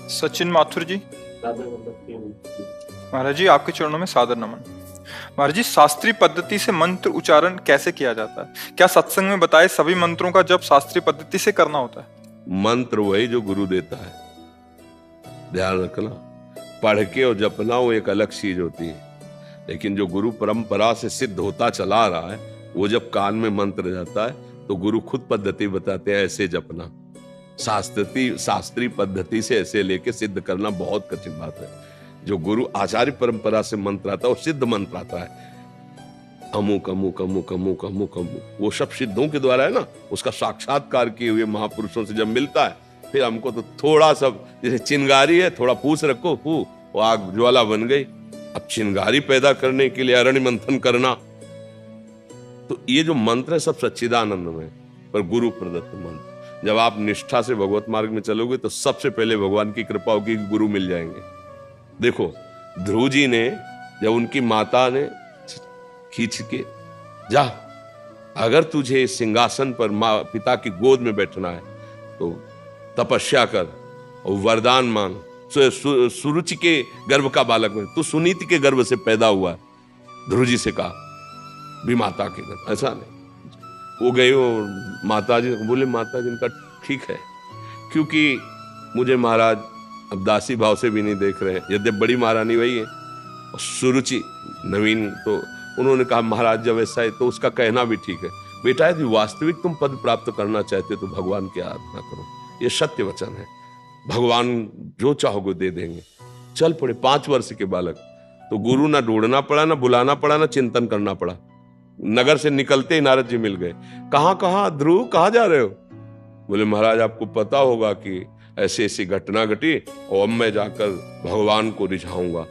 सचिन माथुर जी। महाराज जी, आपके चरणों में सादर नमन। महाराज जी, शास्त्रीय पद्धति से मंत्र उच्चारण कैसे किया जाता है? क्या सत्संग में बताए सभी मंत्रों का जप शास्त्रीय पद्धति से करना होता है? मंत्र वही जो गुरु देता है, ध्यान रखना। पढ़ के और जपना वो एक अलग चीज होती है, लेकिन जो गुरु परंपरा से सिद्ध होता चला रहा है, वो जब कान में मंत्र जाता है तो गुरु खुद पद्धति बताते हैं, ऐसे जपना। शास्त्रीय पद्धति से ऐसे लेके सिद्ध करना बहुत कठिन बात है। जो गुरु आचार्य परंपरा से मंत्र आता है वो सिद्ध मंत्र आता है, अमुक अमुक अमुक अमुक अमुक अमुक, वो सब सिद्धों के द्वारा है ना। उसका साक्षात्कार किए हुए महापुरुषों से जब मिलता है, फिर हमको तो थोड़ा सब, जैसे चिंगारी है, थोड़ा पूछ रखो, वो आग ज्वाला बन गई। अब चिंगारी पैदा करने के लिए अरण्य मंथन करना, तो ये जो मंत्र है सब सच्चिदानंद में, पर गुरु प्रदत्त मंत्र। जब आप निष्ठा से भगवत मार्ग में चलोगे तो सबसे पहले भगवान की कृपा होगी कि गुरु मिल जाएंगे। देखो, ध्रुव जी ने जब उनकी माता ने खींच के, जा, अगर तुझे सिंहासन पर माँ पिता की गोद में बैठना है तो तपस्या कर और वरदान मांग। सुरुचि के गर्भ का बालक में, तू सुनीति के गर्भ से पैदा हुआ है, ध्रुव जी से कहा, भी माता के गर्भ। ऐसा नहीं, वो गए और माता जी बोले, माता जी इनका ठीक है, क्योंकि मुझे महाराज अब दासी भाव से भी नहीं देख रहे हैं, यद्यप बड़ी महारानी वही है और सुरुचि नवीन। तो उन्होंने कहा, महाराज जब ऐसा है तो उसका कहना भी ठीक है, बेटा यदि वास्तविक तुम पद प्राप्त करना चाहते हो तो भगवान की आराधना करो, ये सत्य वचन है, भगवान जो चाहोगे दे देंगे। चल पड़े 5 वर्ष के बालक, तो गुरु ना ढूंढना पड़ा, ना बुलाना पड़ा, ना चिंतन करना पड़ा। नगर से निकलते ही नारद जी मिल गए। कहाँ ध्रुव, कहाँ जा रहे हो? बोले, महाराज आपको पता होगा कि ऐसी ऐसी घटना घटी और अब मैं जाकर भगवान को रिझाऊंगा।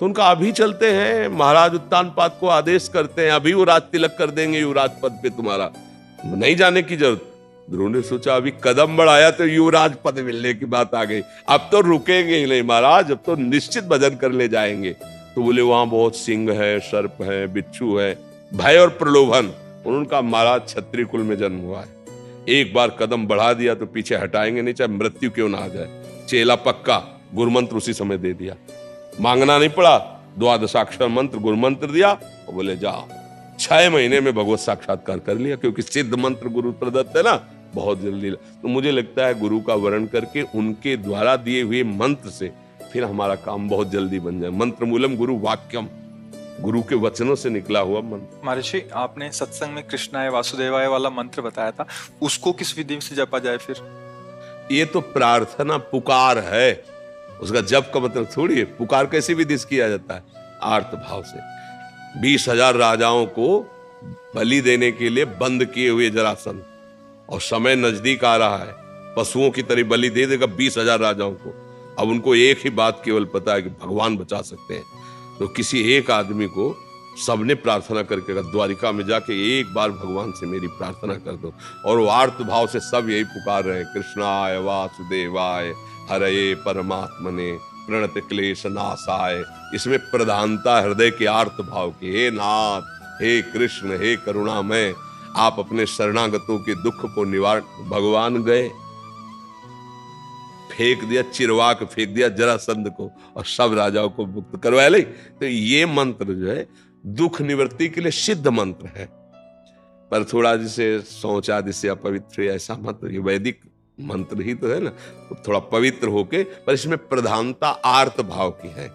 तो उनका अभी चलते हैं, महाराज उत्तानपाद को आदेश करते हैं, अभी वो राज तिलक कर देंगे युवराज पद पे, तुम्हारा नहीं जाने की जरूरत। ध्रुव ने सोचा अभी कदम बढ़ाया तो युवराज पद मिलने की बात आ गई, अब तो रुकेंगे ही नहीं महाराज, अब तो निश्चित भजन कर ले जाएंगे। तो बोले, वहां बहुत सिंह है, सर्प है, बिच्छू है, भय और प्रलोभन। उनका महाराज क्षत्रिय कुल में जन्म हुआ है, एक बार कदम बढ़ा दिया तो पीछे हटाएंगे नहीं, चाहे मृत्यु क्यों ना आ जाए। चेला पक्का, गुरुमंत्र उसी समय दे दिया, मांगना नहीं पड़ा, 12 मंत्र गुरुमंत्र दिया और बोले जाओ। 6 महीने में भगवत साक्षात्कार कर लिया, क्योंकि सिद्ध मंत्र गुरु प्रदत्त है ना, बहुत जल्दी। तो मुझे लगता है गुरु का वर्ण करके उनके द्वारा दिए हुए मंत्र से फिर हमारा काम बहुत जल्दी बन जाए। मंत्र मूलम गुरु वाक्यम, गुरु के वचनों से निकला हुआ मंत्र। महर्षि, आपने सत्संग में कृष्णाय वासुदेवाय वाला मंत्र बताया था, उसको किस विधि से जपा जाए फिर? ये तो प्रार्थना पुकार है, उसका जप का मतलब थोड़ी है। पुकार कैसी विधि से किया जाता है? आर्त भाव से। 20,000 राजाओं को बलि देने के लिए बंद किए हुए जरासंध, और समय नजदीक आ रहा है, पशुओं की तरह बलि दे देगा 20,000 राजाओं को। अब उनको एक ही बात केवल पता है कि भगवान बचा सकते हैं। तो किसी एक आदमी को सबने प्रार्थना करके कहा, द्वारिका में जाके एक बार भगवान से मेरी प्रार्थना कर दो। और वो आर्त भाव से सब यही पुकार रहे हैं, कृष्णाय वासुदेवाय हरे परमात्मने प्रणत क्लेश नाशाय। इसमें प्रधानता हृदय के आर्त भाव की, हे नाथ, हे कृष्ण, हे करुणामय, आप अपने शरणागतों के दुख को निवारण। भगवान गए, फेंक दिया, चिरवाक फेंक दिया जरासंध को और सब राजाओं को मुक्त करवाया। ले तो ये मंत्र जो है दुख निवृत्ति के लिए सिद्ध मंत्र है, पर थोड़ा जिसे सोचा जिसे अपवित्र, ऐसा मंत्र, ये वैदिक मंत्र ही तो है ना, तो थोड़ा पवित्र होके, पर इसमें प्रधानता आर्त भाव की है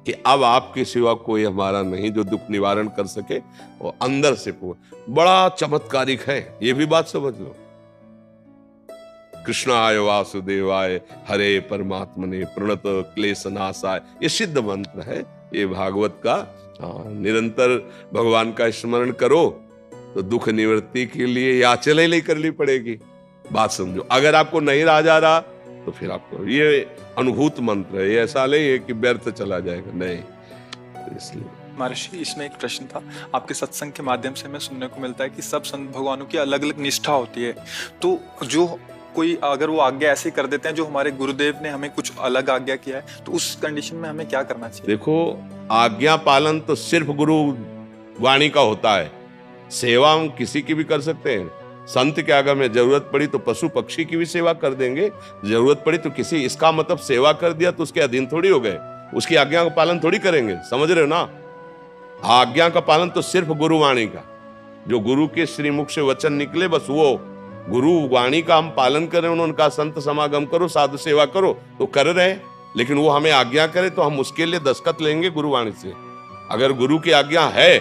कि अब आपके सिवा कोई हमारा नहीं जो दुख निवारण कर सके, और अंदर से बड़ा चमत्कारिक है। ये भी बात समझ लो, कृष्णाय वासुदेवाय हरे परमात्मने प्रणत क्लेश नाशाय, ये सिद्ध मंत्र है। ये भागवत का निरंतर भगवान का स्मरण करो तो दुख निवृत्ति के लिए याचना ही करनी पड़ेगी। बात समझो, अगर आपको नहीं रहा जा रहा तो फिर आपको ये अनुभूत मंत्र है, ये ऐसा नहीं है कि व्यर्थ चला जाएगा, नहीं। तो इसलिए महर्षि, इसमें एक प्रश्न था, आपके सत्संग के माध्यम से हमें सुनने को मिलता है कि सब संत भगवानों की अलग अलग निष्ठा होती है, तो जो कोई अगर वो आज्ञा ऐसे कर देते हैं जो हमारे गुरुदेव ने हमें कुछ अलग आज्ञा किया है, तो उस कंडीशन में हमें क्या करना चाहिए? देखो, आज्ञा पालन तो सिर्फ गुरु वाणी का होता है, सेवा हम किसी की भी कर सकते हैं। संत के आगे में जरूरत पड़ी तो पशु पक्षी की भी सेवा कर देंगे, जरूरत पड़ी तो किसी, इसका मतलब सेवा कर दिया तो उसके अधीन थोड़ी हो गए, उसकी आज्ञा का पालन थोड़ी करेंगे, समझ रहे हो ना। आज्ञा का पालन तो सिर्फ गुरुवाणी का, जो गुरु के श्रीमुख से वचन निकले बस वो गुरु वाणी का हम पालन करें। उन्होंने कहा संत समागम करो, साधु सेवा करो, तो कर रहे हैं, लेकिन वो हमें आज्ञा करे तो हम उसके लिए दस्तखत लेंगे गुरुवाणी से। अगर गुरु की आज्ञा है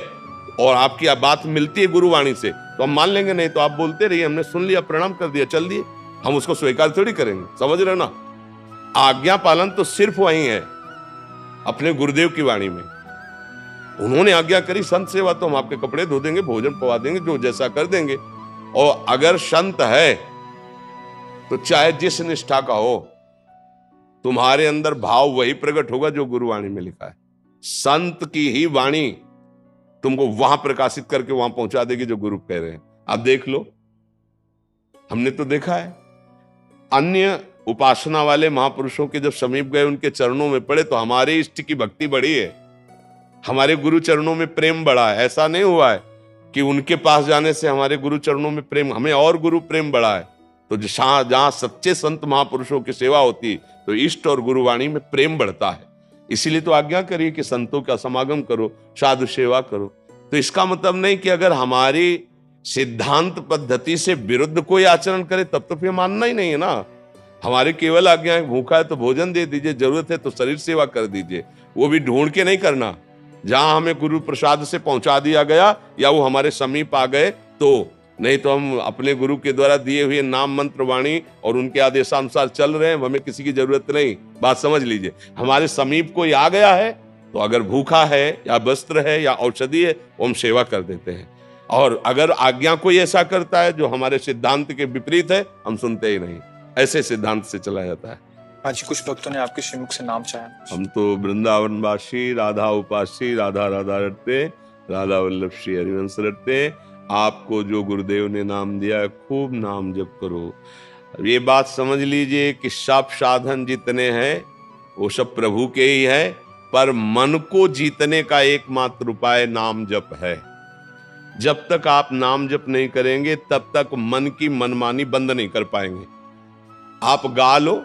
और आपकी बात मिलती है गुरुवाणी से तो हम मान लेंगे, नहीं तो आप बोलते रहिए, हमने सुन लिया, प्रणाम कर दिया, चल दिए, हम उसको स्वीकार थोड़ी करेंगे, समझ रहे हो ना। आज्ञा पालन तो सिर्फ वही है अपने गुरुदेव की वाणी में। उन्होंने आज्ञा करी संत सेवा, तो हम आपके कपड़े धो देंगे, भोजन पवा देंगे, जो जैसा कर देंगे। और अगर संत है तो चाहे जिस निष्ठा का हो, तुम्हारे अंदर भाव वही प्रकट होगा जो गुरुवाणी में लिखा है। संत की ही वाणी तुमको वहां प्रकाशित करके वहां पहुंचा देगी जो गुरु कह रहे हैं। आप देख लो, हमने तो देखा है अन्य उपासना वाले महापुरुषों के जब समीप गए, उनके चरणों में पड़े, तो हमारे इष्ट की भक्ति बढ़ी है, हमारे गुरु चरणों में प्रेम बढ़ा है। ऐसा नहीं हुआ है कि उनके पास जाने से हमारे गुरु चरणों में प्रेम, हमें और गुरु प्रेम बढ़ा है। तो जहां सच्चे संत महापुरुषों की सेवा होती तो इष्ट और गुरुवाणी में प्रेम बढ़ता है। इसीलिए तो आज्ञा करिए कि संतों का समागम करो, साधु सेवा करो। तो इसका मतलब नहीं कि अगर हमारी सिद्धांत पद्धति से विरुद्ध कोई आचरण करे तब तो फिर मानना ही नहीं है ना। हमारे केवल आज्ञा है, भूखा है तो भोजन दे दीजिए, जरूरत है तो शरीर सेवा कर दीजिए, वो भी ढूंढ के नहीं करना। जहां हमें गुरु प्रसाद से पहुंचा दिया गया या वो हमारे समीप आ गए तो, नहीं तो हम अपने गुरु के द्वारा दिए हुए नाम मंत्र वाणी और उनके आदेशानुसार चल रहे हैं, हमें किसी की जरूरत नहीं। बात समझ लीजिए, हमारे समीप कोई आ गया है तो अगर भूखा है या वस्त्र है या औषधि है वो हम सेवा कर देते हैं। और अगर आज्ञा कोई ऐसा करता है जो हमारे सिद्धांत के विपरीत है, हम सुनते ही नहीं। ऐसे सिद्धांत से चला जाता है। आज कुछ भक्तों ने आपके श्रीमुख से नाम चाहा। हम तो वृंदावनवासी, राधा उपासी, राधा राधा रटते, राधा वल्लभ श्री हरिवंश रटते। आपको जो गुरुदेव ने नाम दिया है, खूब नाम जप करो। ये बात समझ लीजिए कि सब साधन जितने हैं वो सब प्रभु के ही है, पर मन को जीतने का एकमात्र उपाय नाम जप है। जब तक आप नाम जप नहीं करेंगे तब तक मन की मनमानी बंद नहीं कर पाएंगे। आप गा लो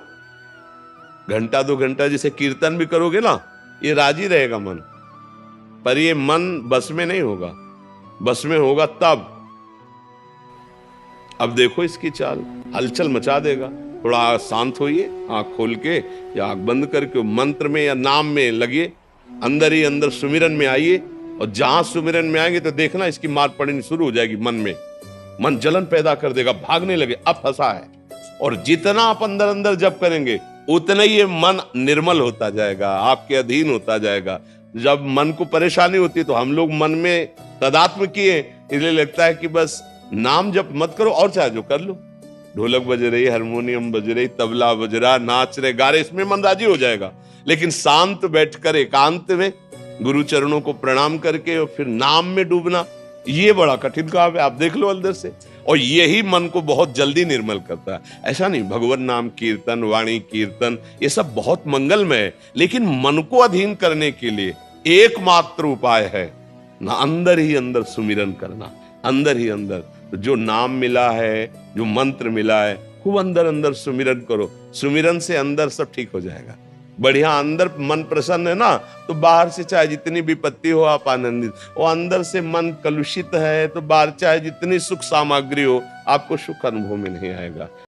घंटा 2 घंटा, जैसे कीर्तन भी करोगे ना, ये राजी रहेगा मन, पर ये मन बस में नहीं होगा। बस में होगा तब। अब देखो इसकी चाल, हलचल मचा देगा। थोड़ा शांत होइए, आंख खोल के या आंख बंद करके मंत्र में या नाम में लगिए, अंदर ही अंदर सुमिरन में आइए। और जहां सुमिरन में आएंगे तो देखना इसकी मार पड़नी शुरू हो जाएगी मन में। मन जलन पैदा कर देगा, भागने लगे, अब फंसा है। और जितना आप अंदर अंदर जप करेंगे उतना ही ये मन निर्मल होता जाएगा, आपके अधीन होता जाएगा। जब मन को परेशानी होती है तो हम लोग मन में तदात्म किए, इसलिए लगता है कि बस नाम जप मत करो, और चाहे जो कर लो। ढोलक बज रही, हारमोनियम बज रही, तबला बज रहा, नाच रहे, गा रहे, इसमें मन राजी हो जाएगा। लेकिन शांत बैठकर एकांत में गुरु चरणों को प्रणाम करके और फिर नाम में डूबना, ये बड़ा कठिन काम है। आप देख लो अंदर से, और यही मन को बहुत जल्दी निर्मल करता है। ऐसा नहीं, भगवान नाम कीर्तन, वाणी कीर्तन, ये सब बहुत मंगलमय है, लेकिन मन को अधीन करने के लिए एकमात्र उपाय है ना, अंदर ही अंदर सुमिरन करना। अंदर ही अंदर जो नाम मिला है, जो मंत्र मिला है, खूब अंदर अंदर सुमिरन करो। सुमिरन से अंदर सब ठीक हो जाएगा। बढ़िया अंदर मन प्रसन्न है ना, तो बाहर से चाहे जितनी विपत्ति हो आप आनंदित। और अंदर से मन कलुषित है तो बाहर चाहे जितनी सुख सामग्री हो आपको सुख अनुभव में नहीं आएगा।